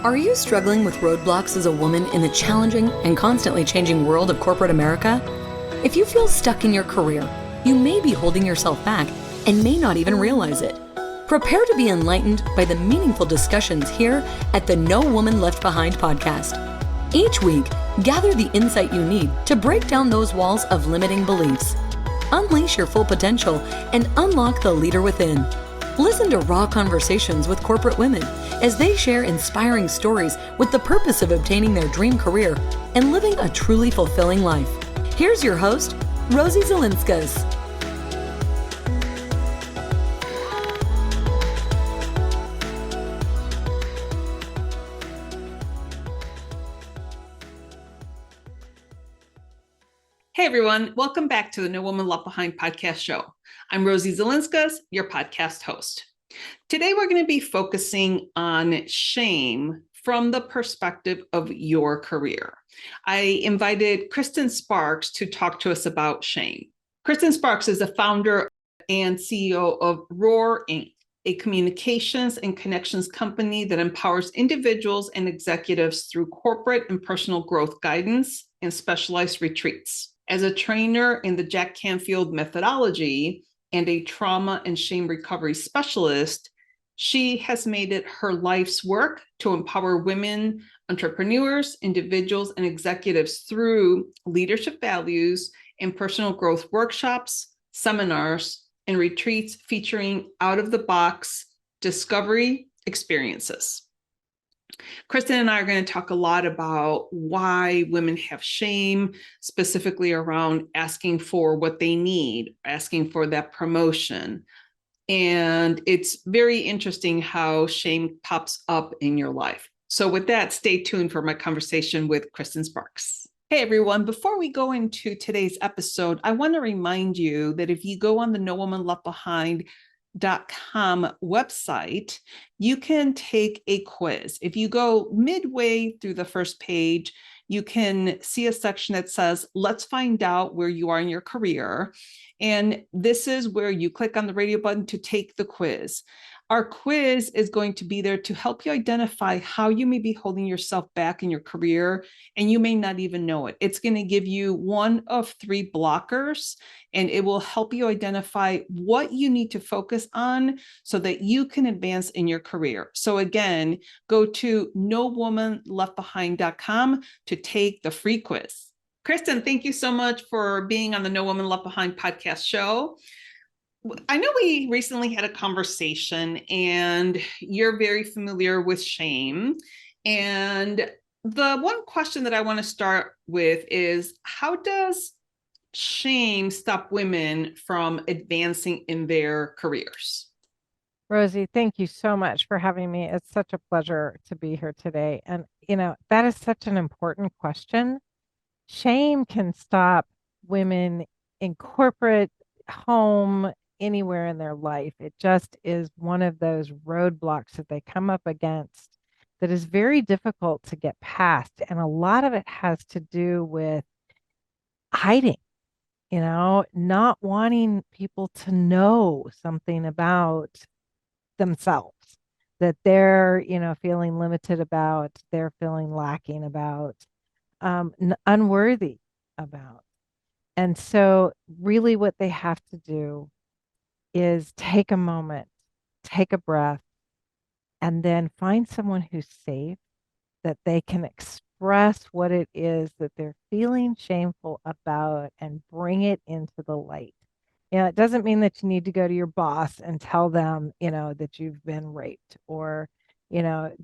Are you struggling with roadblocks as a woman in the challenging and constantly changing world of corporate America? If you feel stuck in your career, you may be holding yourself back and may not even realize it. Prepare to be enlightened by the meaningful discussions here at the No Woman Left Behind podcast. Each week, gather the insight you need to break down those walls of limiting beliefs. Unleash your full potential and unlock the leader within. Listen to raw conversations with corporate women as they share inspiring stories with the purpose of obtaining their dream career and living a truly fulfilling life. Here's your host, Rosie Zilinskas. Hey everyone, welcome back to the No Woman Left Behind podcast show. I'm Rosie Zilinskas, your podcast host. Today we're going to be focusing on shame from the perspective of your career. I invited Kristin Sparks to talk to us about shame. Kristin Sparks is the founder and CEO of WRAR Inc, a communications and connections company that empowers individuals and executives through corporate and personal growth guidance and specialized retreats. As a trainer in the Jack Canfield methodology and a trauma and shame recovery specialist, she has made it her life's work to empower women, entrepreneurs, individuals, and executives through leadership values and personal growth workshops, seminars, and retreats featuring out-of-the-box discovery experiences. Kristin and I are going to talk a lot about why women have shame, specifically around asking for what they need, asking for that promotion. And it's very interesting how shame pops up in your life. So with that, stay tuned for my conversation with Kristin Sparks. Hey everyone, before we go into today's episode, I want to remind you that if you go on the No Woman Left Behind .com website, you can take a quiz. If you go midway through the first page, you can see a section that says, let's find out where you are in your career. And this is where you click on the radio button to take the quiz. Our quiz is going to be there to help you identify how you may be holding yourself back in your career, and you may not even know it. It's going to give you one of 3 blockers, and it will help you identify what you need to focus on so that you can advance in your career. So again, go to nowomanleftbehind.com to take the free quiz. Kristin, thank you so much for being on the No Woman Left Behind podcast show. I know we recently had a conversation and you're very familiar with shame. And the one question that I want to start with is, how does shame stop women from advancing in their careers? Rosie, thank you so much for having me. It's such a pleasure to be here today. And, that is such an important question. Shame can stop women in corporate, home, anywhere in their life. It just is one of those roadblocks that they come up against that is very difficult to get past. And a lot of it has to do with hiding, not wanting people to know something about themselves that they're, feeling limited about, they're feeling lacking about, unworthy about. And so really what they have to do is take a moment, take a breath, and then find someone who's safe, that they can express what it is that they're feeling shameful about and bring it into the light. It doesn't mean that you need to go to your boss and tell them, that you've been raped, or,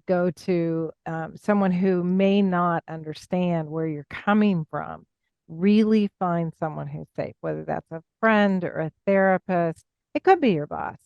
go to someone who may not understand where you're coming from. Really find someone who's safe, whether that's a friend or a therapist. It could be your boss,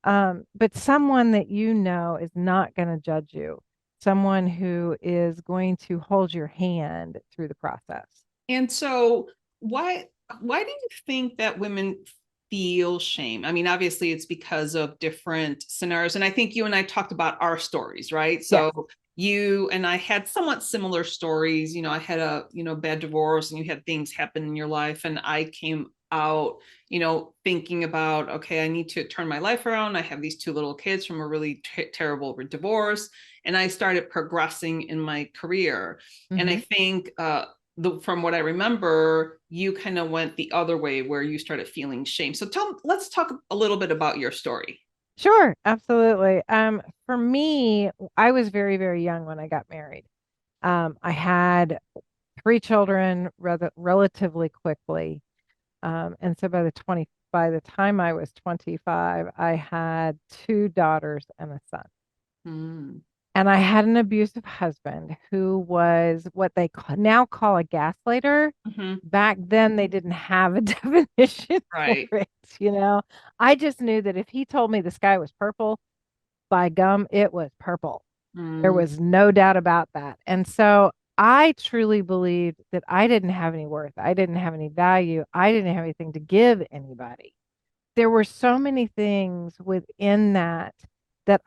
but someone that is not going to judge you, someone who is going to hold your hand through the process. And so why do you think that women feel shame? I mean, obviously it's because of different scenarios. And I think you and I talked about our stories, right? So yes. You and I had somewhat similar stories. I had a, bad divorce, and you had things happen in your life. And I came out, thinking about, okay, I need to turn my life around. I have these two little kids from a really terrible divorce. And I started progressing in my career. Mm-hmm. And I think from what I remember, you kind of went the other way where you started feeling shame. So let's talk a little bit about your story. Sure, absolutely. For me, I was very, very young when I got married. I had 3 children relatively quickly. And so by the time I was 25, I had 2 daughters and a son. Mm. And I had an abusive husband who was what they now call a gaslighter. Mm-hmm. Back then, they didn't have a definition right. for it. I just knew that if he told me the sky was purple, by gum, it was purple. There was no doubt about that. And so I truly believed that I didn't have any worth. I didn't have any value. I didn't have anything to give anybody. There were so many things within that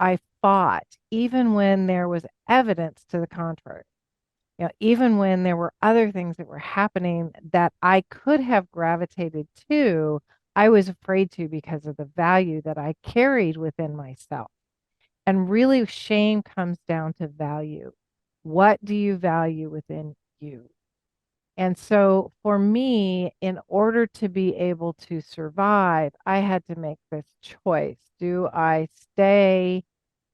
I fought, even when there was evidence to the contrary. Even when there were other things that were happening that I could have gravitated to, I was afraid to because of the value that I carried within myself. And really, shame comes down to value. What do you value within you? And so for me, in order to be able to survive, I had to make this choice. Do I stay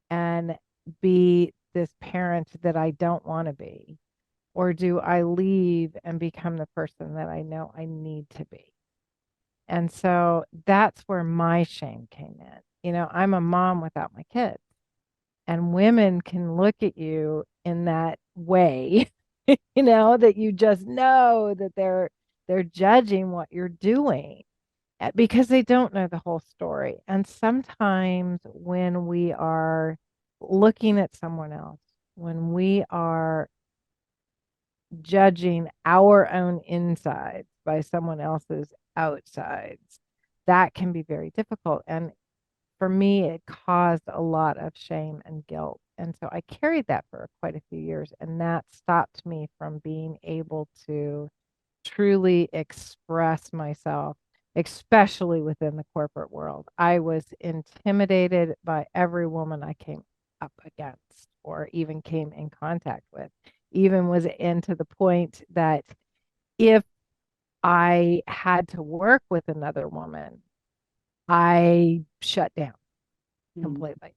and be this parent that I don't want to be? Or do I leave and become the person that I know I need to be? And so that's where my shame came in. I'm a mom without my kids. And women can look at you in that way, that you just know that they're judging what you're doing because they don't know the whole story. And sometimes when we are looking at someone else, when we are judging our own insides by someone else's outsides, that can be very difficult. And for me, it caused a lot of shame and guilt. And so I carried that for quite a few years. And that stopped me from being able to truly express myself, especially within the corporate world. I was intimidated by every woman I came up against or even came in contact with, even was into the point that if I had to work with another woman, I shut down completely.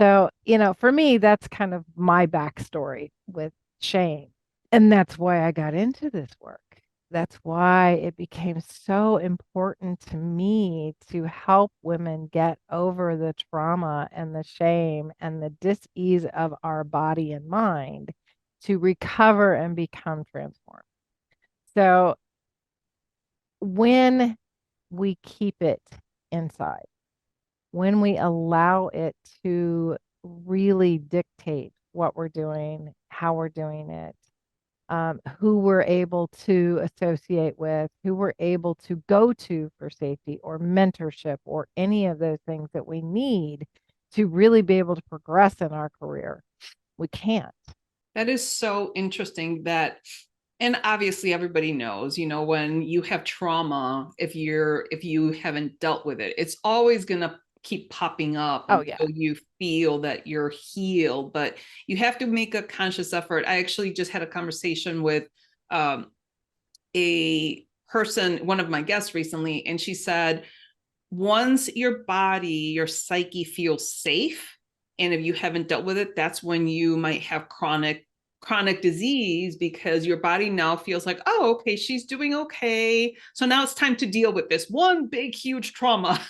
So, for me, that's kind of my backstory with shame. And that's why I got into this work. That's why it became so important to me to help women get over the trauma and the shame and the dis-ease of our body and mind to recover and become transformed. So when we keep it inside, when we allow it to really dictate what we're doing, how we're doing it, who we're able to associate with, who we're able to go to for safety or mentorship or any of those things that we need to really be able to progress in our career, we can't. That is so interesting and obviously everybody knows, when you have trauma, if you haven't dealt with it, it's always going to keep popping up until you feel that you're healed, but you have to make a conscious effort. I actually just had a conversation with a person, one of my guests recently, and she said, once your psyche feels safe, and if you haven't dealt with it, that's when you might have chronic disease, because your body now feels like, oh, okay, she's doing okay. So now it's time to deal with this one big, huge trauma.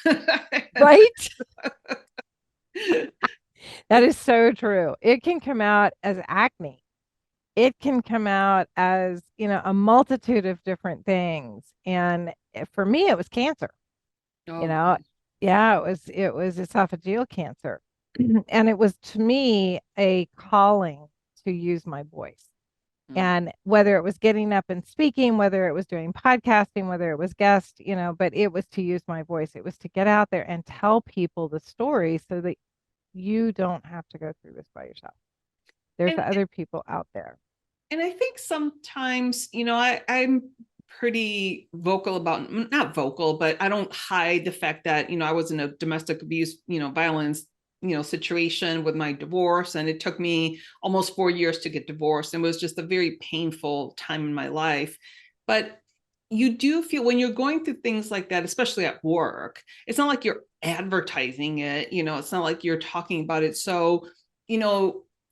Right? That is so true. It can come out as acne. It can come out as, a multitude of different things. And for me, it was cancer. Oh. Yeah, it was esophageal cancer. And it was, to me, a calling to use my voice. And whether it was getting up and speaking, whether it was doing podcasting, whether it was guest, but it was to use my voice. It was to get out there and tell people the story so that you don't have to go through this by yourself. There's other people out there. And I think sometimes, I'm pretty vocal about, not vocal, but I don't hide the fact that, I was in a domestic abuse, violence, situation with my divorce. And it took me almost 4 years to get divorced. And it was just a very painful time in my life. But you do feel when you're going through things like that, especially at work, it's not like you're advertising it, it's not like you're talking about it. So,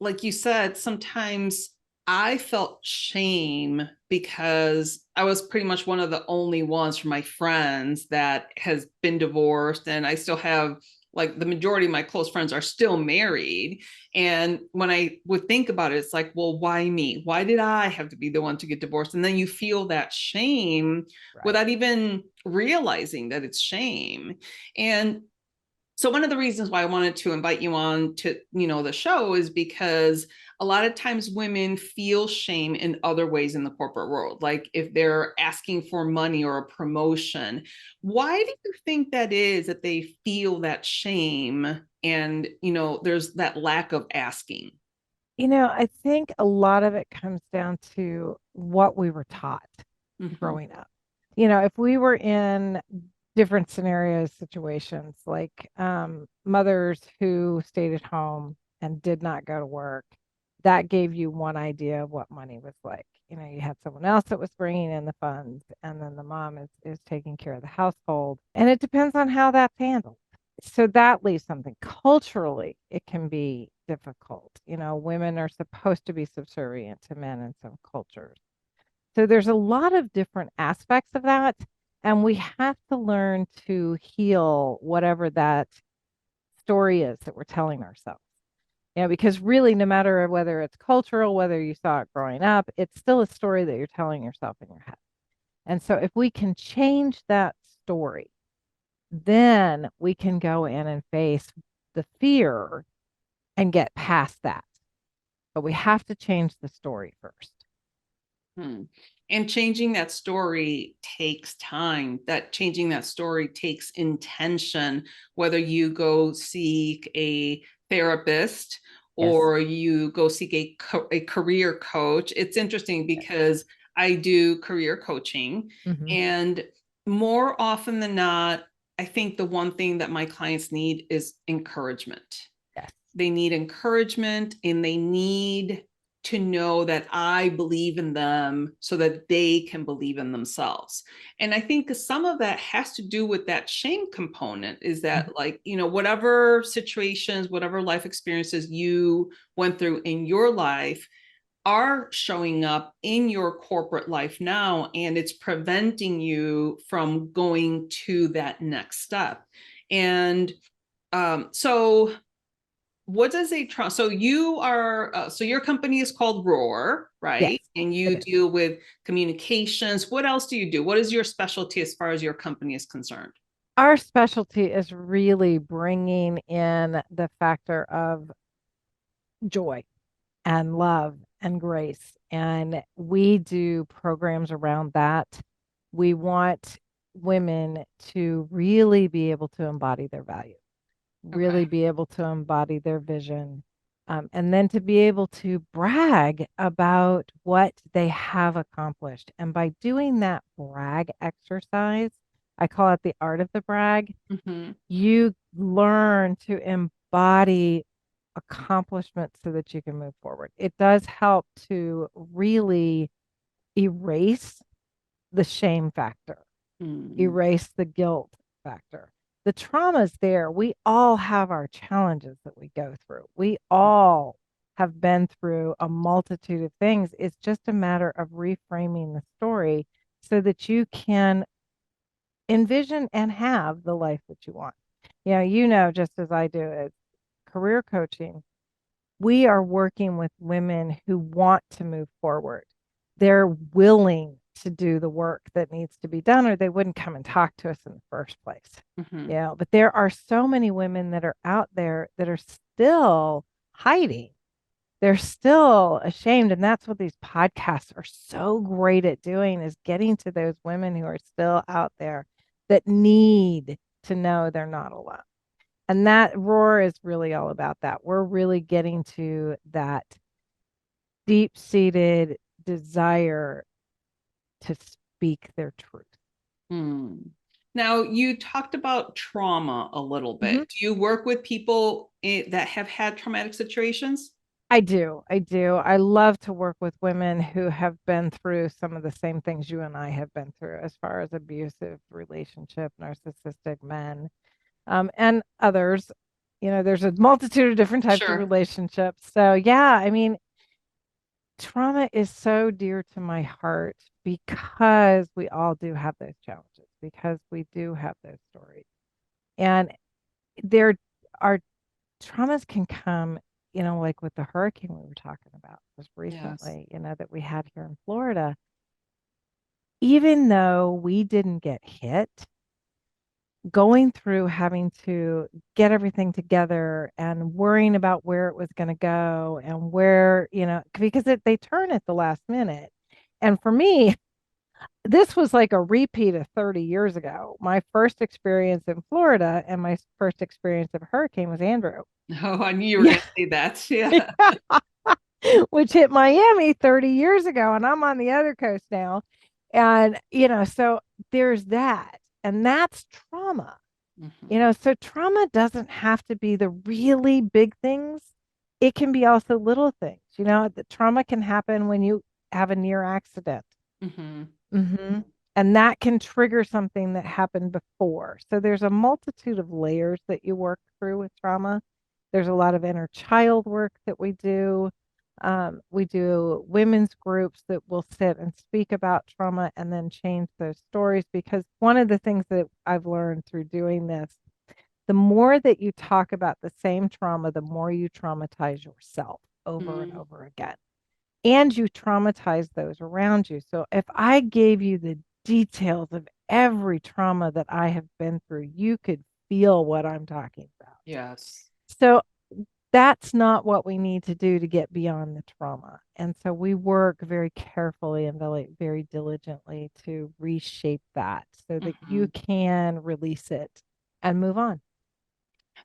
like you said, sometimes I felt shame because I was pretty much one of the only ones from my friends that has been divorced. And I still have, like, the majority of my close friends are still married. And when I would think about it, it's like, well, why me? Why did I have to be the one to get divorced? And then you feel that shame without even realizing that it's shame. And so one of the reasons why I wanted to invite you on to, the show is because a lot of times women feel shame in other ways in the corporate world. Like if they're asking for money or a promotion, why do you think that is that they feel that shame and, there's that lack of asking? I think a lot of it comes down to what we were taught growing up. If we were in different scenarios, situations like mothers who stayed at home and did not go to work, that gave you one idea of what money was like. You had someone else that was bringing in the funds, and then the mom is taking care of the household. And it depends on how that's handled. So that leaves something. Culturally, it can be difficult. Women are supposed to be subservient to men in some cultures. So there's a lot of different aspects of that. And we have to learn to heal whatever that story is that we're telling ourselves. Because really, no matter whether it's cultural, whether you saw it growing up, it's still a story that you're telling yourself in your head. And so if we can change that story, then we can go in and face the fear and get past that. But we have to change the story first. And changing that story takes time. That changing that story takes intention, whether you go seek a therapist or you go seek a career coach. It's interesting because I do career coaching, and more often than not, I think the one thing that my clients need is encouragement. Yes. They need encouragement, and they need to know that I believe in them so that they can believe in themselves. And I think some of that has to do with that shame component, is that like, whatever situations, whatever life experiences you went through in your life are showing up in your corporate life now, and it's preventing you from going to that next step. And so what does so you are, so your company is called WRAR, right? Yes, and you deal with communications. What else do you do? What is your specialty as far as your company is concerned? Our specialty is really bringing in the factor of joy and love and grace. And we do programs around that. We want women to really be able to embody their value, really be able to embody their vision, and then to be able to brag about what they have accomplished. And by doing that brag exercise, I call it the art of the brag, you learn to embody accomplishments so that you can move forward. It does help to really erase the shame factor, erase the guilt factor. The trauma's there. We all have our challenges that we go through. We all have been through a multitude of things. It's just a matter of reframing the story so that you can envision and have the life that you want. Just as I do it, career coaching, we are working with women who want to move forward. They're willing to do the work that needs to be done, or they wouldn't come and talk to us in the first place. But there are so many women that are out there that are still hiding. They're still ashamed. And that's what these podcasts are so great at doing, is getting to those women who are still out there that need to know they're not alone. And that WRAR is really all about that. We're really getting to that deep-seated desire to speak their truth. Hmm. Now, you talked about trauma a little bit. Mhm. Do you work with people that have had traumatic situations? I do. I do. I love to work with women who have been through some of the same things you and I have been through, as far as abusive relationship, narcissistic men, and others. There's a multitude of different types of Sure. relationships. So, yeah, I mean, trauma is so dear to my heart because we all do have those challenges, because we do have those stories. And there are traumas can come, like with the hurricane we were talking about just Yes. recently, that we had here in Florida. Even though we didn't get hit, going through having to get everything together and worrying about where it was going to go and where, because they turn at the last minute. And for me, this was like a repeat of 30 years ago. My first experience in Florida and my first experience of a hurricane was Andrew. Oh, I knew you were Yeah. going to say that. Yeah. Which hit Miami 30 years ago, and I'm on the other coast now. And, so there's that. And that's trauma. Mhm. So trauma doesn't have to be the really big things. It can be also little things. The trauma can happen when you have a near accident. Mhm. hmm And that can trigger something that happened before. So there's a multitude of layers that you work through with trauma. There's a lot of inner child work that we do. We do women's groups that will sit and speak about trauma and then change those stories. Because one of the things that I've learned through doing this, the more that you talk about the same trauma, the more you traumatize yourself over and Mm. over again, and you traumatize those around you. So if I gave you the details of every trauma that I have been through, you could feel what I'm talking about. Yes. So that's not what we need to do to get beyond the trauma. And so we work very carefully and very, very diligently to reshape that so that you Mhm. can release it and move on.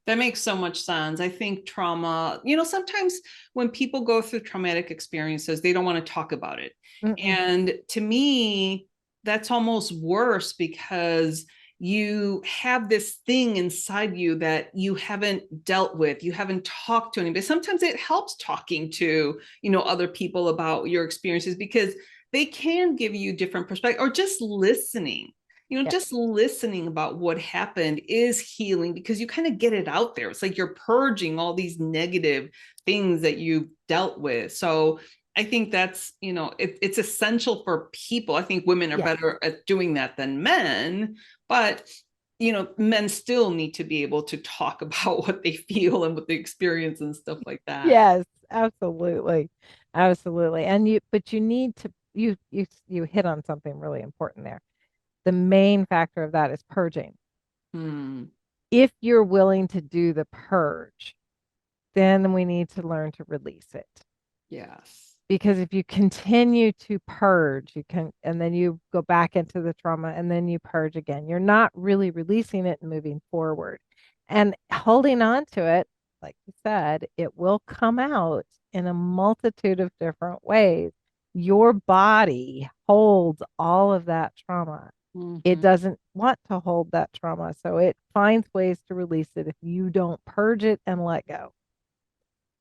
That makes so much sense. I think trauma, sometimes when people go through traumatic experiences, they don't want to talk about it. Mm-mm. And to me, that's almost worse because you have this thing inside you that you haven't dealt with, you haven't talked to anybody. Sometimes it helps talking to, other people about your experiences because they can give you different perspective or just listening. Yeah. Just listening about what happened is healing because you kind of get it out there. It's like you're purging all these negative things that you've dealt with. So I think that's, it's essential for people. I think women are Yes. better at doing that than men, but men still need to be able to talk about what they feel and what they experience and stuff like that. Yes, absolutely. Absolutely. But you need to, you hit on something really important there. The main factor of that is purging. Hmm. If you're willing to do the purge, then we need to learn to release it. Yes. Because if you continue to purge, and then you go back into the trauma and then you purge again, you're not really releasing it and moving forward. And holding on to it, like you said, it will come out in a multitude of different ways. Your body holds all of that trauma. It Mhm. doesn't want to hold that trauma. So it finds ways to release it if you don't purge it and let go.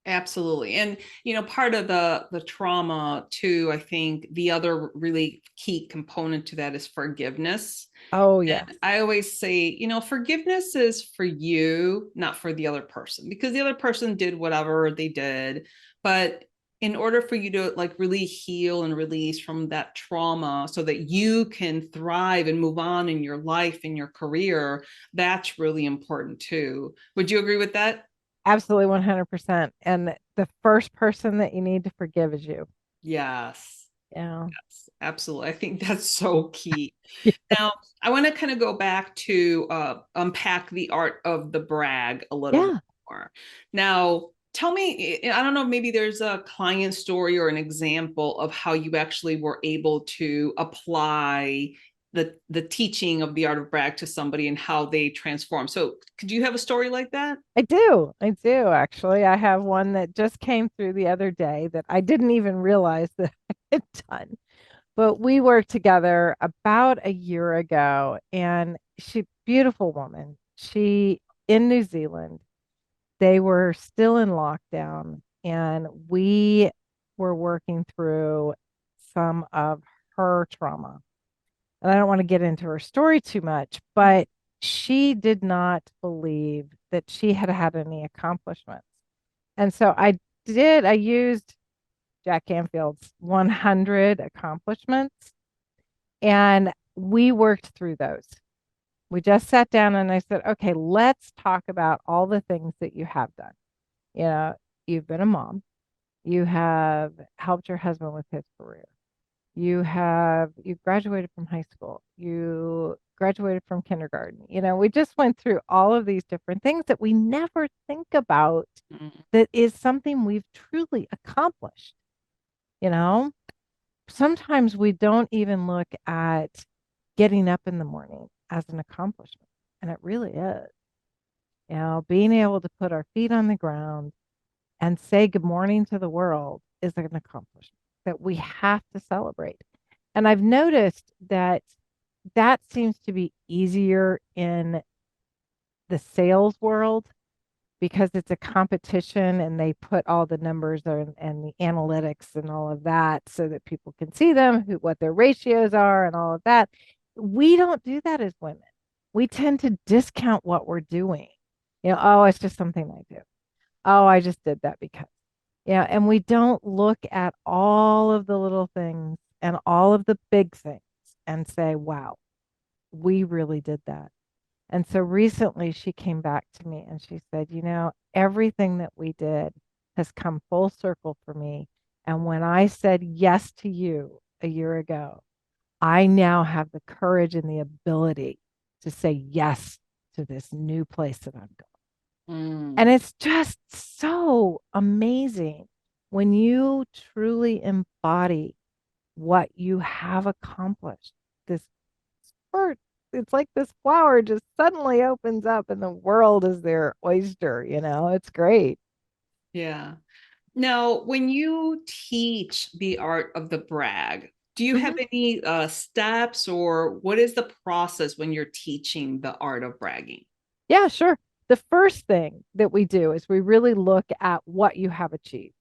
Absolutely. And part of the trauma too, I think the other really key component to that is forgiveness. Oh, yes. And I always say, forgiveness is for you, not for the other person, because the other person did whatever they did. But in order for you to like really heal and release from that trauma so that you can thrive and move on in your life and your career, that's really important too. Would you agree with that? Absolutely 100%. And the first person that you need to forgive is you. Yes. Yeah. Yes, absolutely. I think that's so key. Now, I want to kind of go back to unpack the art of the brag a little bit Yeah. more. Now, tell me, I don't know, maybe there's a client story or an example of how you actually were able to apply the teaching of the art of brag to somebody and how they transform. So, could you have a story like that? I do. I do actually. I have one that just came through the other day that I didn't even realize that I had done. But we worked together about a year ago, and she, beautiful woman. She in New Zealand, they were still in lockdown, and we were working through some of her trauma. And I don't want to get into her story too much, but she did not believe that she had had any accomplishments. And so I used Jack Canfield's 100 accomplishments, and we worked through those. We just sat down and I said, okay, let's talk about all the things that you have done. You know, you've been a mom, you have helped your husband with his career, you graduated from high school, you graduated from kindergarten. You know, we just went through all of these different things that we never think about, that is something we've truly accomplished. You know, sometimes we don't even look at getting up in the morning as an accomplishment, and it really is. You know, being able to put our feet on the ground and say good morning to the world is an accomplishment that we have to celebrate. And I've noticed that that seems to be easier in the sales world because it's a competition and they put all the numbers and the analytics and all of that so that people can see them, what their ratios are and all of that. We don't do that as women. We tend to discount what we're doing. You know, oh, it's just something I do. Oh, I just did that because. Yeah, and we don't look at all of the little things and all of the big things and say, wow, we really did that. And so recently she came back to me and she said, you know, everything that we did has come full circle for me. And when I said yes to you a year ago, I now have the courage and the ability to say yes to this new place that I'm going. And it's just so amazing when you truly embody what you have accomplished. This spurt, it's like this flower just suddenly opens up and the world is their oyster, you know, it's great. Yeah. Now, when you teach the art of the brag, do you have any steps, or what is the process when you're teaching the art of bragging? Yeah, sure. The first thing that we do is we really look at what you have achieved.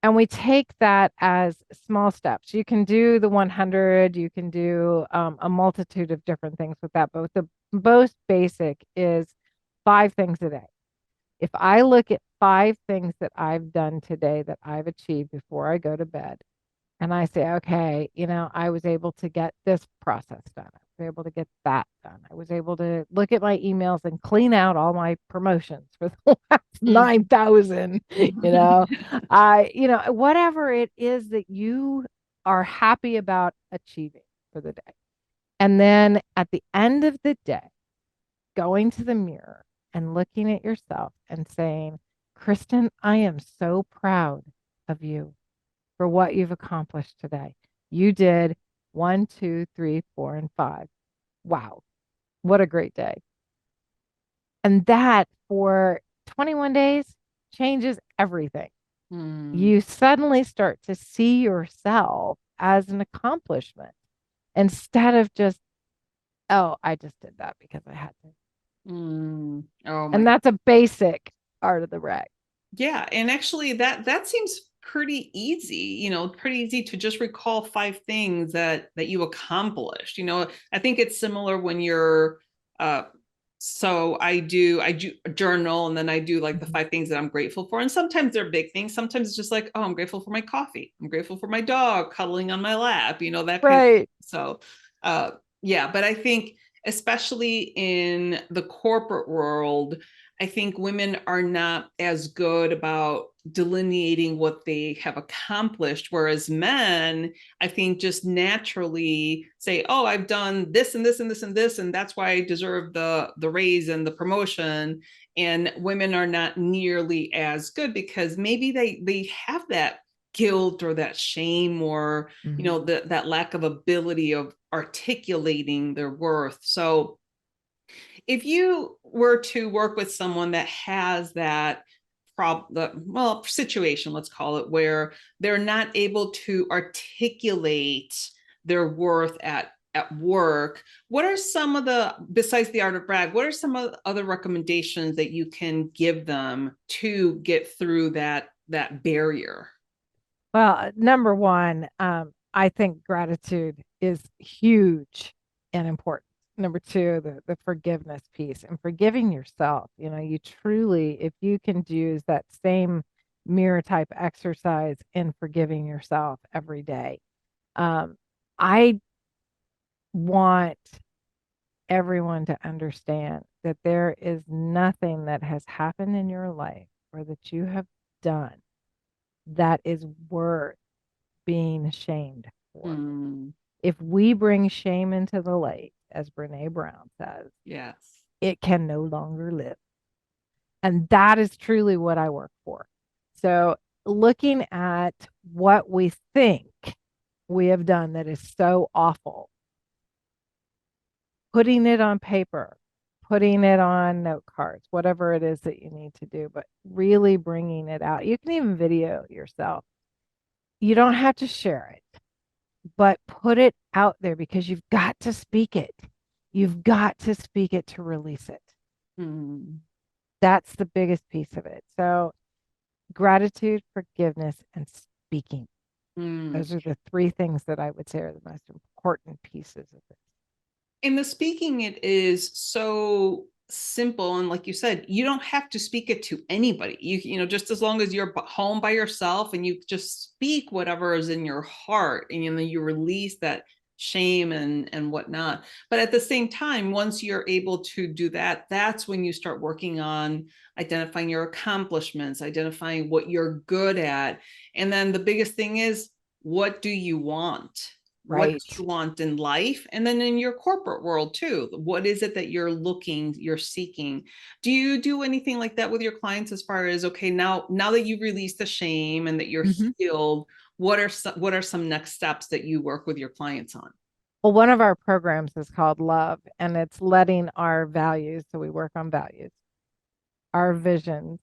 And we take that as small steps. You can do the 100, you can do a multitude of different things with that. But the most basic is 5 things a day. If I look at 5 things that I've done today that I've achieved before I go to bed, and I say, okay, you know, I was able to get this process done. I was able to get that done. I was able to look at my emails and clean out all my promotions for the last 9,000, you know, whatever it is that you are happy about achieving for the day. And then at the end of the day, going to the mirror and looking at yourself and saying, Kristin, I am so proud of you for what you've accomplished today. You did 1, 2, 3, 4, and 5. Wow. What a great day. And that for 21 days changes everything. You suddenly start to see yourself as an accomplishment instead of just, oh, I just did that because I had to. Oh my. And that's a basic art of the brag. Yeah, and actually that seems pretty easy, pretty easy to just recall 5 things that you accomplished. I think it's similar when you're so I do a journal, and then I do like the 5 things that I'm grateful for. And sometimes they're big things. Sometimes it's just like, oh, I'm grateful for my coffee. I'm grateful for my dog cuddling on my lap, that kind of thing. So yeah, but I think especially in the corporate world, I think women are not as good about delineating what they have accomplished, whereas men, I think, just naturally say, oh, I've done this and this and this and this, and that's why I deserve the raise and the promotion. And women are not nearly as good because maybe they have that guilt or that shame, or that lack of ability of articulating their worth. So if you were to work with someone that has that situation, let's call it, where they're not able to articulate their worth at work, what are some of the, besides the art of brag, what are some of the other recommendations that you can give them to get through that barrier? Well, number one, I think gratitude is huge and important. Number two, the forgiveness piece and forgiving yourself. You truly, if you can use that same mirror type exercise in forgiving yourself every day. I want everyone to understand that there is nothing that has happened in your life or that you have done that is worth being ashamed for. Mm. If we bring shame into the light, as Brene Brown says, yes, it can no longer live. And that is truly what I work for. So looking at what we think we have done that is so awful, putting it on paper, putting it on note cards, whatever it is that you need to do, but really bringing it out. You can even video yourself. You don't have to share it, but put it out there because you've got to speak it. You've got to speak it to release it. Mm. That's the biggest piece of it. So gratitude, forgiveness, and speaking. Mm. Those are the three things that I would say are the most important pieces of this. In the speaking, it is so simple, and like you said, you don't have to speak it to anybody. You know, just as long as you're home by yourself and you just speak whatever is in your heart, and you release that shame and whatnot. But at the same time, once you're able to do that, that's when you start working on identifying your accomplishments, identifying what you're good at, and then the biggest thing is, what do you want? What Right. do you want in life? And then in your corporate world too, what is it that you're seeking? Do you do anything like that with your clients as far as, okay, now that you've released the shame and that you're healed, what are some next steps that you work with your clients on? Well, one of our programs is called Love, and it's letting our values. So we work on values, our visions,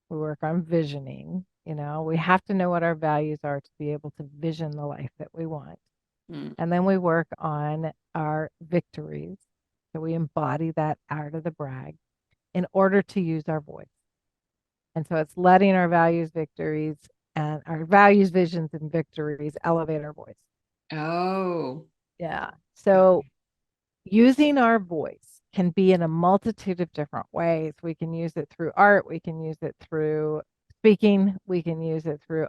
we work on visioning. We have to know what our values are to be able to vision the life that we want. And then we work on our victories. So we embody that art of the brag in order to use our voice. And so it's letting our values, victories, and our values, visions, and victories elevate our voice. Oh, yeah. So using our voice can be in a multitude of different ways. We can use it through art. We can use it through speaking. We can use it through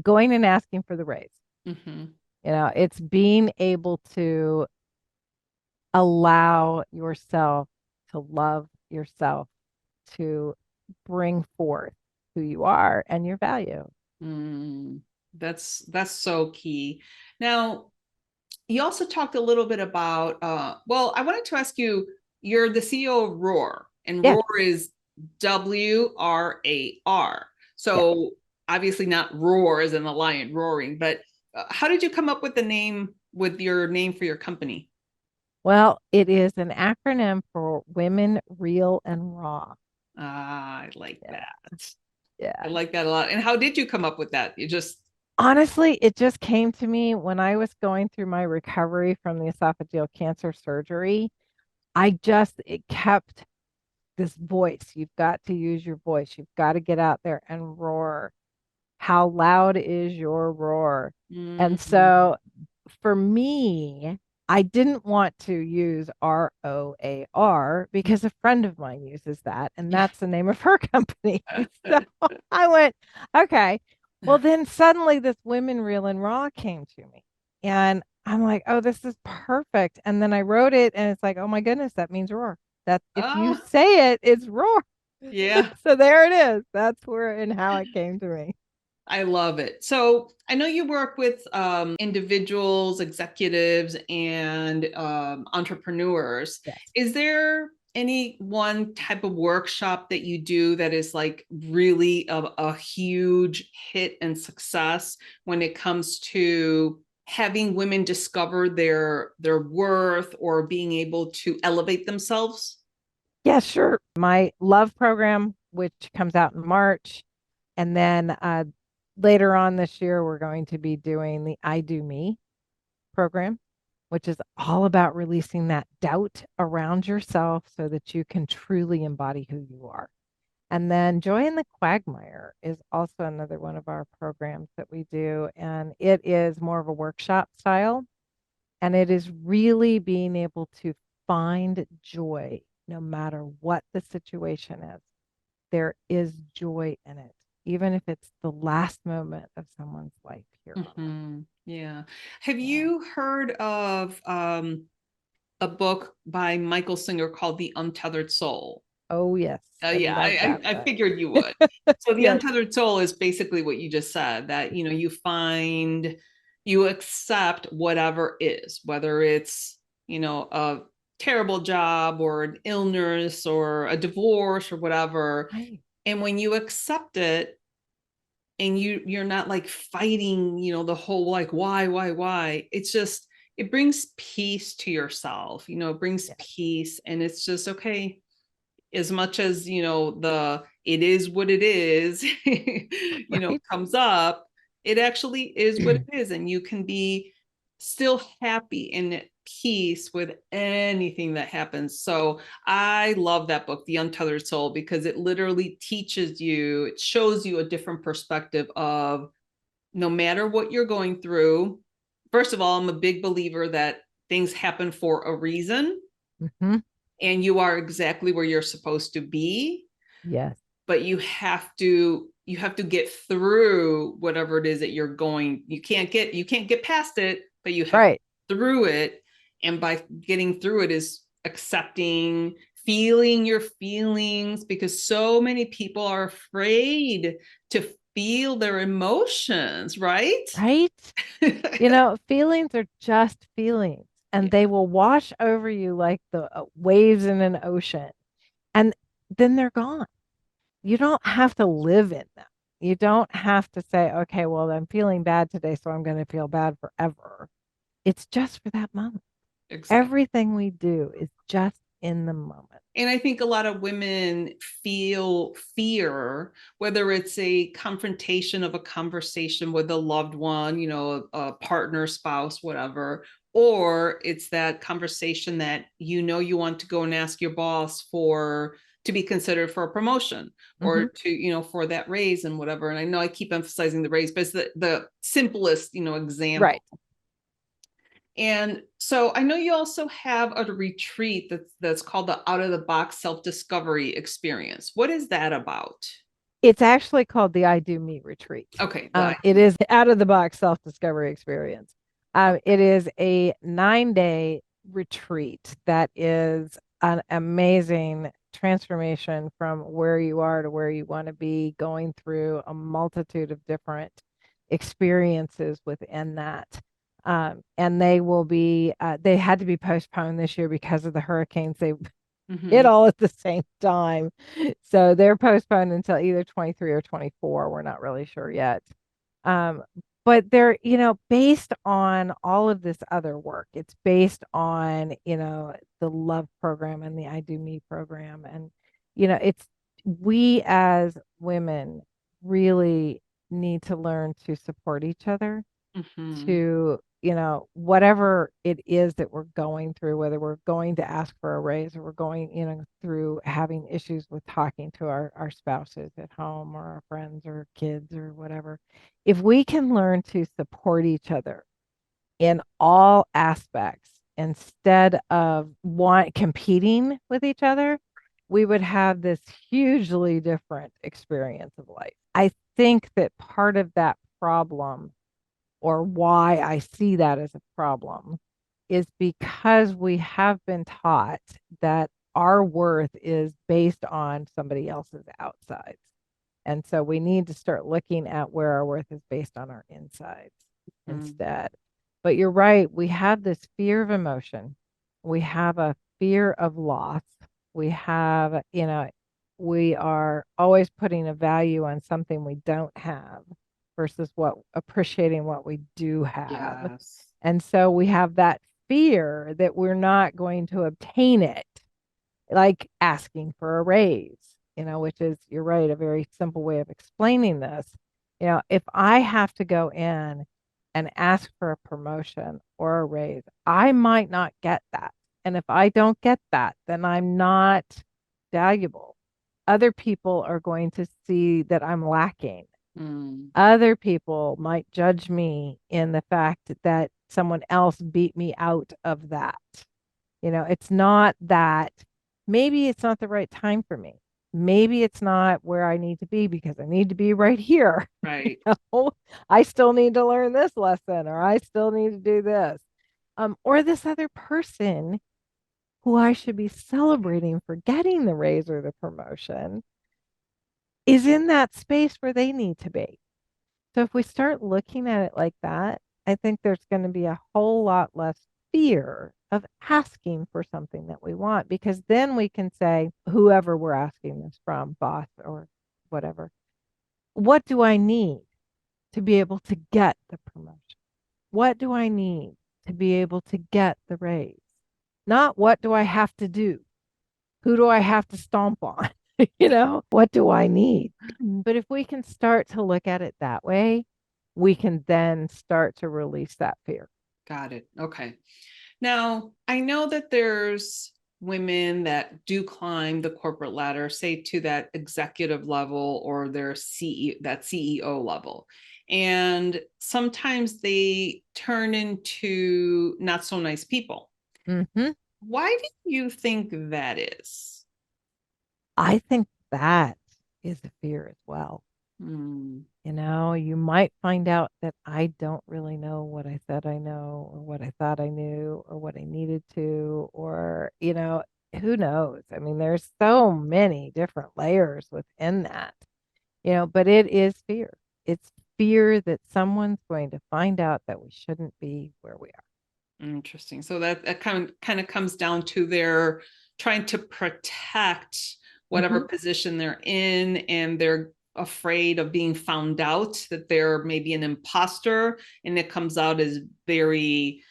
going and asking for the raise. mm-hmm. It's being able to allow yourself to love yourself, to bring forth who you are and your value. That's so key. Now, you also talked a little bit about, well, I wanted to ask you, you're the CEO of ROAR, and Yeah. ROAR is WRAR. So obviously not roar as in the lion roaring, but how did you come up with your name for your company? Well, it is an acronym for Women Real and Raw. I like that. Yeah. I like that a lot. And how did you come up with that? Honestly, it just came to me when I was going through my recovery from the esophageal cancer surgery. It kept this voice. You've got to use your voice. You've got to get out there and roar. How loud is your roar? And so for me, I didn't want to use ROAR because a friend of mine uses that, and that's the name of her company. So I went, okay. Well, then suddenly this Women Real and Raw came to me, and I'm like, oh, this is perfect. And then I wrote it, and it's like, oh my goodness, that means roar. That if you say it, it's roar. Yeah. So there it is. That's where and how it came to me. I love it. So I know you work with individuals, executives, and entrepreneurs. Yes. Is there any one type of workshop that you do that is like really a huge hit and success when it comes to having women discover their worth or being able to elevate themselves? Yeah, sure. My love program, which comes out in March, and then later on this year, we're going to be doing the I Do Me program. which is all about releasing that doubt around yourself so that you can truly embody who you are. And then Joy in the Quagmire is also another one of our programs that we do. And it is more of a workshop style. And it is really being able to find joy no matter what the situation is. There is joy in it, even if it's the last moment of someone's life here. Yeah. Have Yeah. you heard of a book by Michael Singer called The Untethered Soul? Oh, yes. Yeah, love that I book. figured you would. So the Yes. untethered soul is basically what you just said, that, you know, you accept whatever is, whether it's, you know, a terrible job or an illness or a divorce or whatever. Right. And when you accept it, and you're not like fighting, you know, the whole like why, it's just, it brings peace to yourself, you know, it brings peace, and it's just okay. As much as, you know, it is what it is, you know, Right. comes up, it actually is what it is, and you can be still happy and at peace with anything that happens. So I love that book, The Untethered Soul, because it literally teaches you, it shows you a different perspective of, no matter what you're going through. First of all, I'm a big believer that things happen for a reason. Mm-hmm. And you are exactly where you're supposed to be. Yes. But you have to get through whatever it is that you're going. You can't get past it, but you have Right. through it. And by getting through it is accepting, feeling your feelings, because so many people are afraid to feel their emotions, right? Right. You know, feelings are just feelings, and Yeah, they will wash over you like the waves in an ocean, and then they're gone. You don't have to live in them. You don't have to say, okay, well, I'm feeling bad today, so I'm going to feel bad forever. It's just for that moment. exactly. Everything we do is just in the moment. And I think a lot of women feel fear, whether it's a confrontation of a conversation with a loved one, you know, a partner, spouse, whatever, or it's that conversation that, you know, you want to go and ask your boss to be considered for a promotion, or to, you know, for that raise and whatever. And I know I keep emphasizing the raise, but it's the simplest, you know, example. Right. And so I know you also have a retreat that's called the Out of the Box Self-Discovery Experience. What is that about? It's actually called the I Do Me Retreat. Okay. It is out of the box self-discovery experience. It is a 9-day retreat that is an amazing transformation from where you are to where you want to be, going through a multitude of different experiences within that. And they had to be postponed this year because of the hurricanes. They hit all at the same time. So they're postponed until either 23 or 24. We're not really sure yet. Um, but they're, you know, based on all of this other work. It's based on, you know, the love program and the I Do Me program. And, you know, we as women really need to learn to support each other, to, you know, whatever it is that we're going through, whether we're going to ask for a raise or we're going, you know, through having issues with talking to our spouses at home or our friends or kids or whatever. If we can learn to support each other in all aspects instead of competing with each other, we would have this hugely different experience of life. I think that part of that problem, or why I see that as a problem, is because we have been taught that our worth is based on somebody else's outsides. And so we need to start looking at where our worth is based on our insides instead. But you're right. We have this fear of emotion. We have a fear of loss. We have, you know, we are always putting a value on something we don't have versus appreciating what we do have. Yes. And so we have that fear that we're not going to obtain it, like asking for a raise, you know, which is, you're right, a very simple way of explaining this. You know, if I have to go in and ask for a promotion or a raise, I might not get that. And if I don't get that, then I'm not valuable. Other people are going to see that I'm lacking. Other people might judge me in the fact that someone else beat me out of that. It's not that maybe it's not the right time for me. Maybe it's not where I need to be because I need to be right here. Right. I still need to learn this lesson, or I still need to do this. Or this other person who I should be celebrating for getting the raise or the promotion is in that space where they need to be. So if we start looking at it like that, I think there's going to be a whole lot less fear of asking for something that we want, because then we can say, whoever we're asking this from, boss or whatever, what do I need to be able to get the promotion? What do I need to be able to get the raise? Not what do I have to do? Who do I have to stomp on? What do I need? But if we can start to look at it that way, we can then start to release that fear. Got it. Okay. Now, I know that there's women that do climb the corporate ladder, say to that executive level or their CEO level. And sometimes they turn into not so nice people. Mm-hmm. Why do you think that is? I think that is a fear as well. You might find out that I don't really know what I said I know, or what I thought I knew, or what I needed to, or, who knows? I mean, there's so many different layers within that, but it is fear. It's fear that someone's going to find out that we shouldn't be where we are. Interesting. So that kind of comes down to their trying to protect whatever position they're in, and they're afraid of being found out, that they're maybe an imposter, and it comes out as very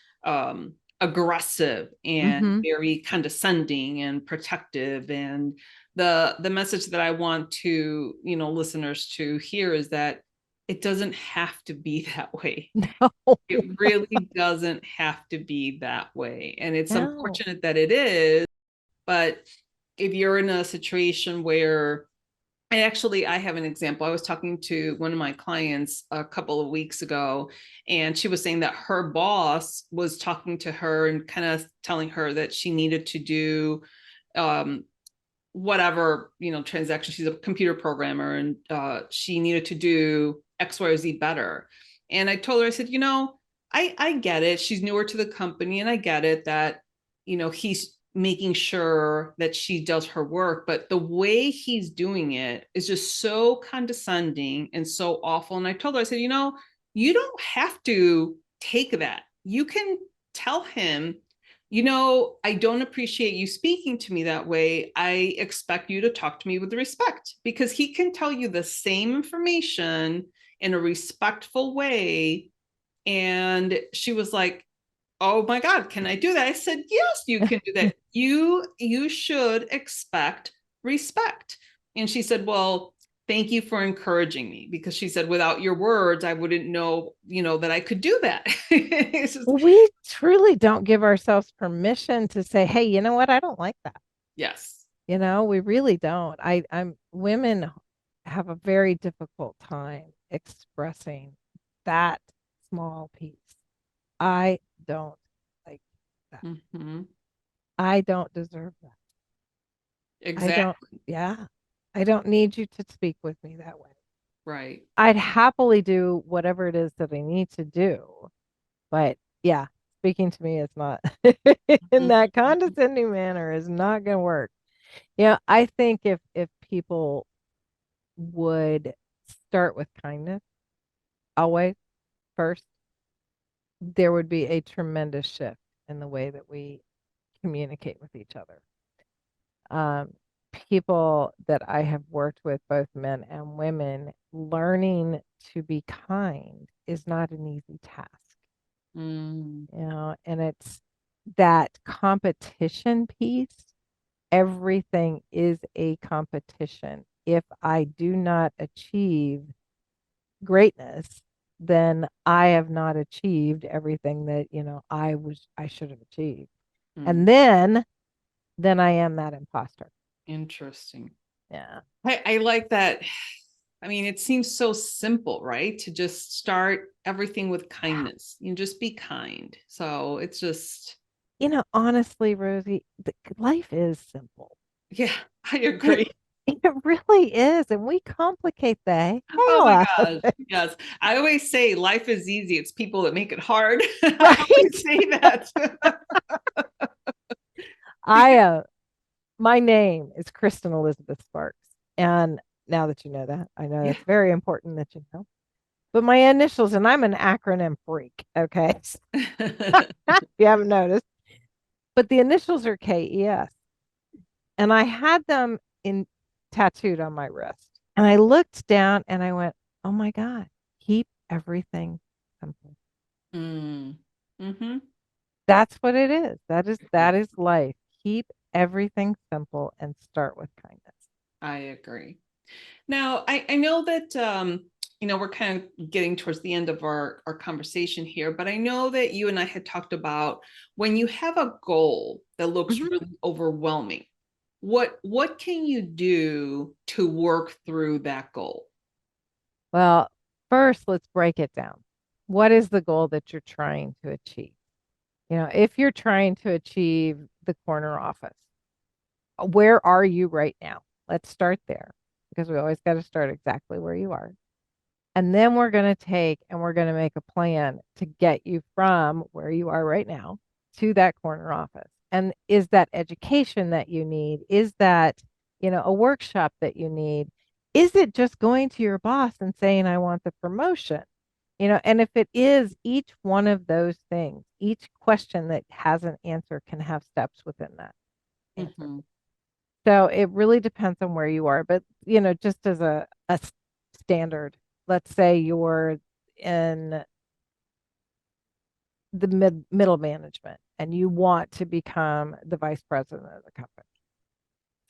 aggressive and very condescending and protective. And the message that I want to listeners to hear is that it doesn't have to be that way. No. It really doesn't have to be that way. And it's No. unfortunate that it is. But if you're in a situation where, I have an example. I was talking to one of my clients a couple of weeks ago, and she was saying that her boss was talking to her and kind of telling her that she needed to do whatever, transaction. She's a computer programmer, and she needed to do X, Y, or Z better. And I told her, I said, I get it. She's newer to the company, and I get it that, he's making sure that she does her work, but the way he's doing it is just so condescending and so awful. And I told her, I said, you don't have to take that. You can tell him, I don't appreciate you speaking to me that way. I expect you to talk to me with respect, because he can tell you the same information in a respectful way. And she was like, oh my God, can I do that? I said, yes, you can do that. You should expect respect. And she said, well, thank you for encouraging me, because she said, without your words, I wouldn't know, that I could do that. We truly don't give ourselves permission to say, hey, you know what? I don't like that. Yes. We really don't. Women have a very difficult time expressing that small piece. I don't like that. I don't deserve that. Exactly. I don't need you to speak with me that way. Right. I'd happily do whatever it is that I need to do. But yeah, speaking to me is not in that condescending manner is not going to work. I think if people would start with kindness always first, there would be a tremendous shift in the way that we communicate with each other. People that I have worked with, both men and women, learning to be kind is not an easy task. And it's that competition piece. Everything is a competition. If I do not achieve greatness, then I have not achieved everything that, I should have achieved. And then I am that imposter. Interesting. Yeah. I like that. I mean, it seems so simple, right? To just start everything with kindness. You just be kind. So it's just, Honestly, Rosie, life is simple. yeah, I It agree. it really is, and we complicate the Oh hell my out of gosh. it. Yes. I always say life is easy. It's people that make it hard. I Right? always say that. I My name is Kristen Elizabeth Sparks, and now that you know that, I know Yeah. that's very important that you know. But my initials, and I'm an acronym freak. Okay, if you haven't noticed, but the initials are KES, and I had them in tattooed on my wrist. And I looked down and I went, "Oh my God, keep everything simple." Mm. Hmm. That's what it is. That is life. Keep everything simple and start with kindness. I agree. Now, I know that we're kind of getting towards the end of our conversation here, but I know that you and I had talked about when you have a goal that looks Mhm. really overwhelming, what can you do to work through that goal? Well, first, let's break it down. What is the goal that you're trying to achieve? If you're trying to achieve the corner office, where are you right now? Let's start there because we always got to start exactly where you are. And then we're going to take and we're going to make a plan to get you from where you are right now to that corner office. And is that education that you need? Is that, a workshop that you need? Is it just going to your boss and saying, I want the promotion? And if it is each one of those things, each question that has an answer can have steps within that answer. Hmm. So it really depends on where you are. But, just as a standard, let's say you're in the middle management and you want to become the vice president of the company.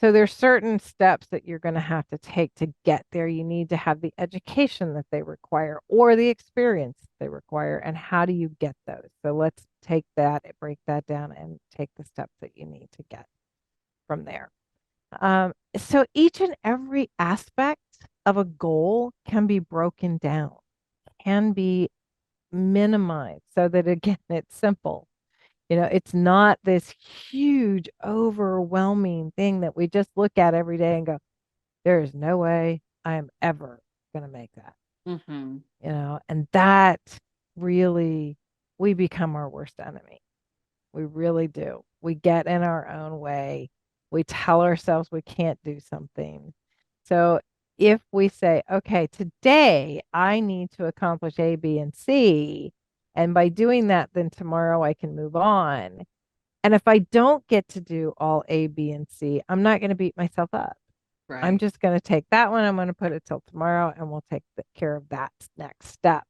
So there's certain steps that you're going to have to take to get there. You need to have the education that they require or the experience they require. And how do you get those? So let's take that, break that down, and take the steps that you need to get from there. So each and every aspect of a goal can be broken down, can be minimized so that again, it's simple. It's not this huge, overwhelming thing that we just look at every day and go, there is no way I am ever going to make that. Hmm. And that really, we become our worst enemy. We really do. We get in our own way. We tell ourselves we can't do something. So if we say, okay, today I need to accomplish A, B, and C, and by doing that, then tomorrow I can move on. And if I don't get to do all A, B, and C, I'm not going to beat myself up. I'm Right. just going to take that one. I'm going to put it till tomorrow and we'll take care of that next step.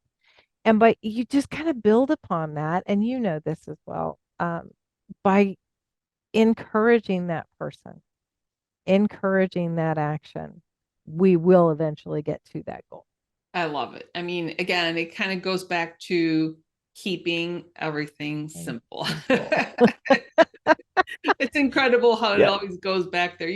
And but you just kind of build upon that. And you know this as well, by encouraging that person, encouraging that action, we will eventually get to that goal. I love it. I mean, again, it kind of goes back to keeping everything And simple. simple. It's incredible how it Yep. always goes back there,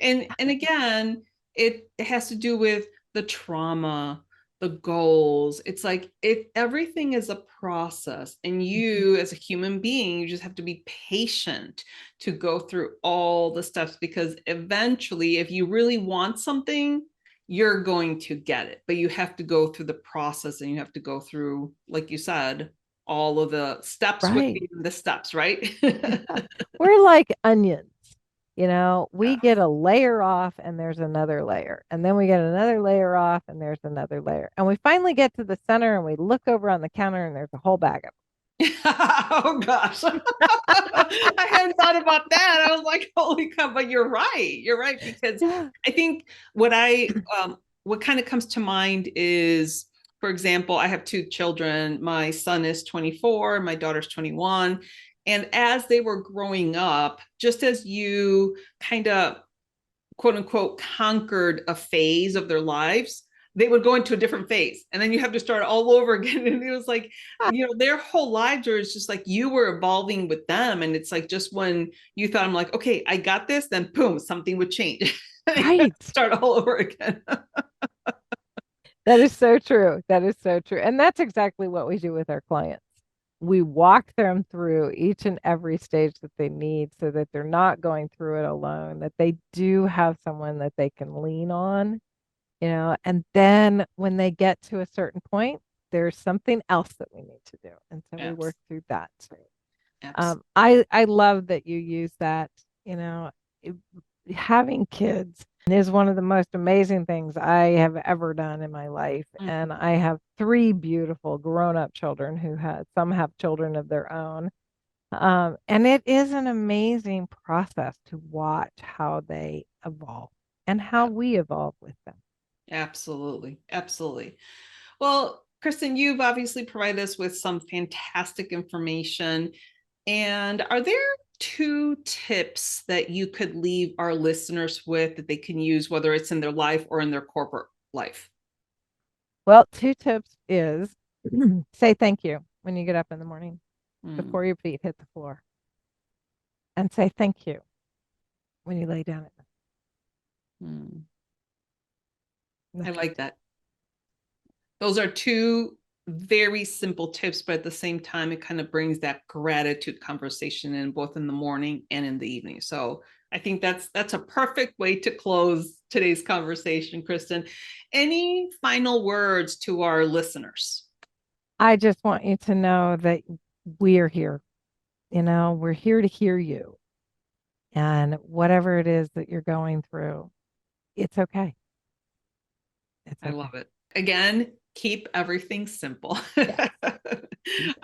and again, it has to do with the trauma, the goals. It's like everything is a process, and you as a human being, you just have to be patient to go through all the steps, because eventually, if you really want something, you're going to get it, but you have to go through the process, and you have to go through, like you said, all of the steps Right. within the steps, right? Yeah. We're like onions. We Yes. get a layer off and there's another layer. And then we get another layer off and there's another layer. And we finally get to the center and we look over on the counter and there's a whole bag of Oh gosh. I hadn't thought about that. I was like, holy cow, but you're right. You're right. Because them. I think what kind of comes to mind is, for example, I have two children. My son is 24, my daughter's 21. And as they were growing up, just as you kind of quote unquote conquered a phase of their lives, they would go into a different phase, and then you have to start all over again. And it was like, their whole lives are just like you were evolving with them. And it's like, just when you thought, I'm like, okay, I got this, then boom, something would change. Right. Start all over again. That is so true. That is so true. And that's exactly what we do with our clients. We walk them through each and every stage that they need so that they're not going through it alone, that they do have someone that they can lean on, and then when they get to a certain point, there's something else that we need to do. And so we work through that. I love that you use that, having kids is one of the most amazing things I have ever done in my life. Mm-hmm. And I have 3 beautiful grown-up children some have children of their own. And it is an amazing process to watch how they evolve and how we evolve with them. Absolutely. Absolutely. Well, Kristin, you've obviously provided us with some fantastic information. And are there 2 tips that you could leave our listeners with that they can use, whether it's in their life or in their corporate life? Well, 2 tips is say thank you when you get up in the morning before your feet hit the floor. And say thank you when you lay down at night. I like that. Those are 2 very simple tips, but at the same time, it kind of brings that gratitude conversation in, both in the morning and in the evening. So I think that's a perfect way to close today's conversation, Kristin. Any final words to our listeners? I just want you to know that we're here. We're here to hear you. And whatever it is that you're going through, it's okay. I love it. Again, keep everything simple. Yes.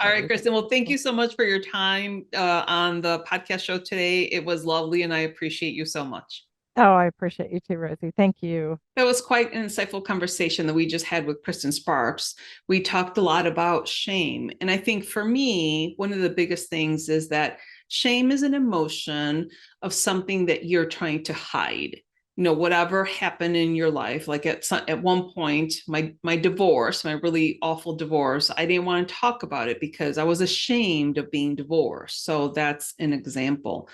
All right, Kristin. Well, thank you so much for your time on the podcast show today. It was lovely, and I appreciate you so much. Oh, I appreciate you too, Rosie. Thank you. That was quite an insightful conversation that we just had with Kristin Sparks. We talked a lot about shame. And I think for me, one of the biggest things is that shame is an emotion of something that you're trying to hide. Whatever happened in your life, like at one point, my divorce, my really awful divorce, I didn't want to talk about it because I was ashamed of being divorced. So that's an example.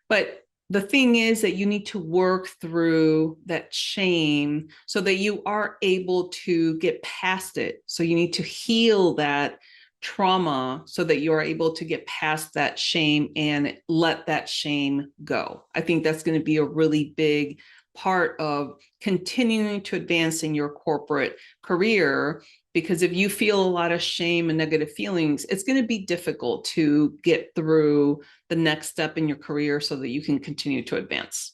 But the thing is that you need to work through that shame so that you are able to get past it. So you need to heal that trauma so that you are able to get past that shame and let that shame go. I think that's going to be a really big part of continuing to advance in your corporate career, because if you feel a lot of shame and negative feelings, it's going to be difficult to get through the next step in your career so that you can continue to advance.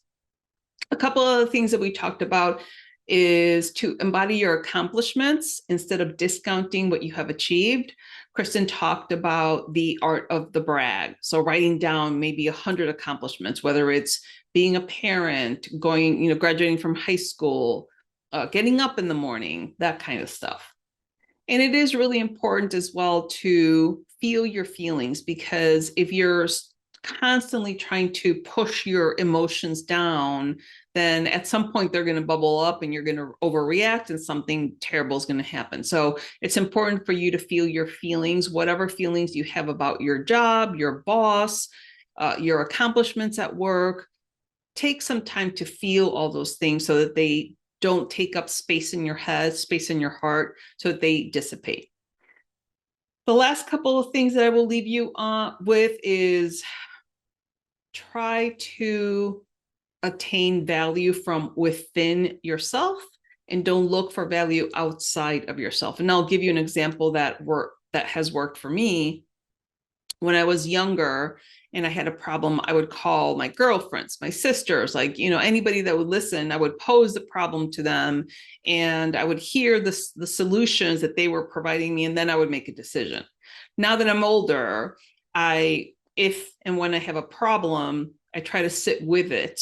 A couple of the things that we talked about is to embody your accomplishments instead of discounting what you have achieved. Kristin talked about the art of the brag. So writing down maybe 100 accomplishments, whether it's being a parent, graduating from high school, getting up in the morning, that kind of stuff. And it is really important as well to feel your feelings, because if you're constantly trying to push your emotions down, then at some point they're going to bubble up and you're going to overreact and something terrible is going to happen. So it's important for you to feel your feelings, whatever feelings you have about your job, your boss, your accomplishments at work. Take some time to feel all those things so that they don't take up space in your head, space in your heart, so that they dissipate. The last couple of things that I will leave you with is try to attain value from within yourself and don't look for value outside of yourself. And I'll give you an example that has worked for me. When I was younger and I had a problem, I would call my girlfriends, my sisters, anybody that would listen. I would pose the problem to them and I would hear the solutions that they were providing me, and then I would make a decision. Now that I'm older, if and when I have a problem, I try to sit with it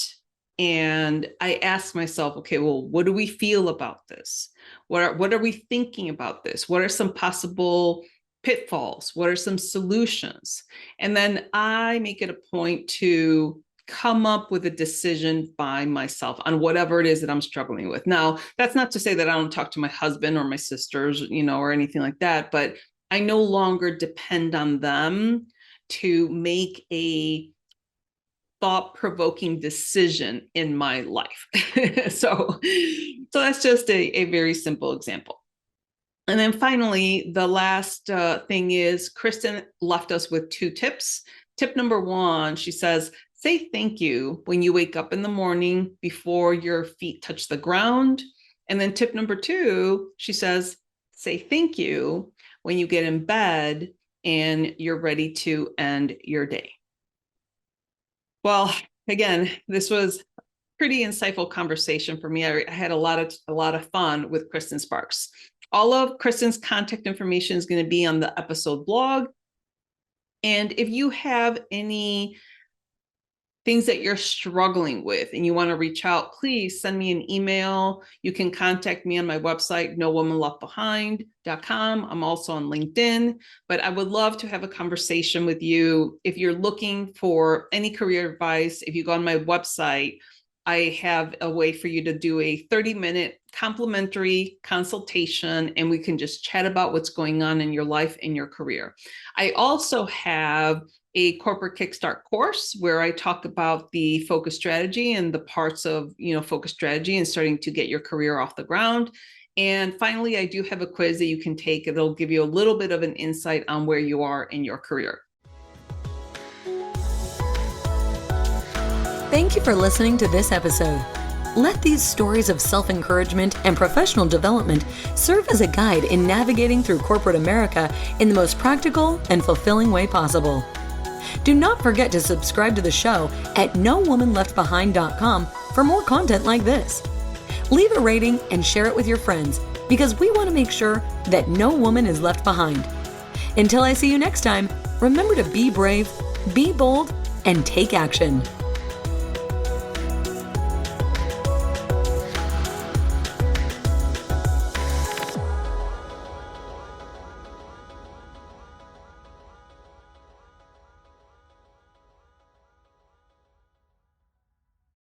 and I ask myself, okay, well, what do we feel about this? What are we thinking about this? What are some possible pitfalls? What are some solutions? And then I make it a point to come up with a decision by myself on whatever it is that I'm struggling with. Now, that's not to say that I don't talk to my husband or my sisters, or anything like that, but I no longer depend on them to make a thought-provoking decision in my life. So that's just a very simple example. And then finally, the last thing is Kristin left us with 2 tips. Tip number 1, she says, say thank you when you wake up in the morning before your feet touch the ground. And then tip number 2, she says, say thank you when you get in bed and you're ready to end your day. Well, again, this was pretty insightful conversation for me. I had a lot of fun with Kristin Sparks. All of Kristin's contact information is going to be on the episode blog. And if you have any things that you're struggling with and you want to reach out, please send me an email. You can contact me on my website, nowomanleftbehind.com. I'm also on LinkedIn, but I would love to have a conversation with you. If you're looking for any career advice, if you go on my website, I have a way for you to do a 30-minute complimentary consultation, and we can just chat about what's going on in your life and your career. I also have a corporate kickstart course where I talk about the focus strategy and the parts of, focus strategy and starting to get your career off the ground. And finally, I do have a quiz that you can take. It'll give you a little bit of an insight on where you are in your career. Thank you for listening to this episode. Let these stories of self-encouragement and professional development serve as a guide in navigating through corporate America in the most practical and fulfilling way possible. Do not forget to subscribe to the show at nowomanleftbehind.com for more content like this. Leave a rating and share it with your friends because we want to make sure that no woman is left behind. Until I see you next time, remember to be brave, be bold, and take action.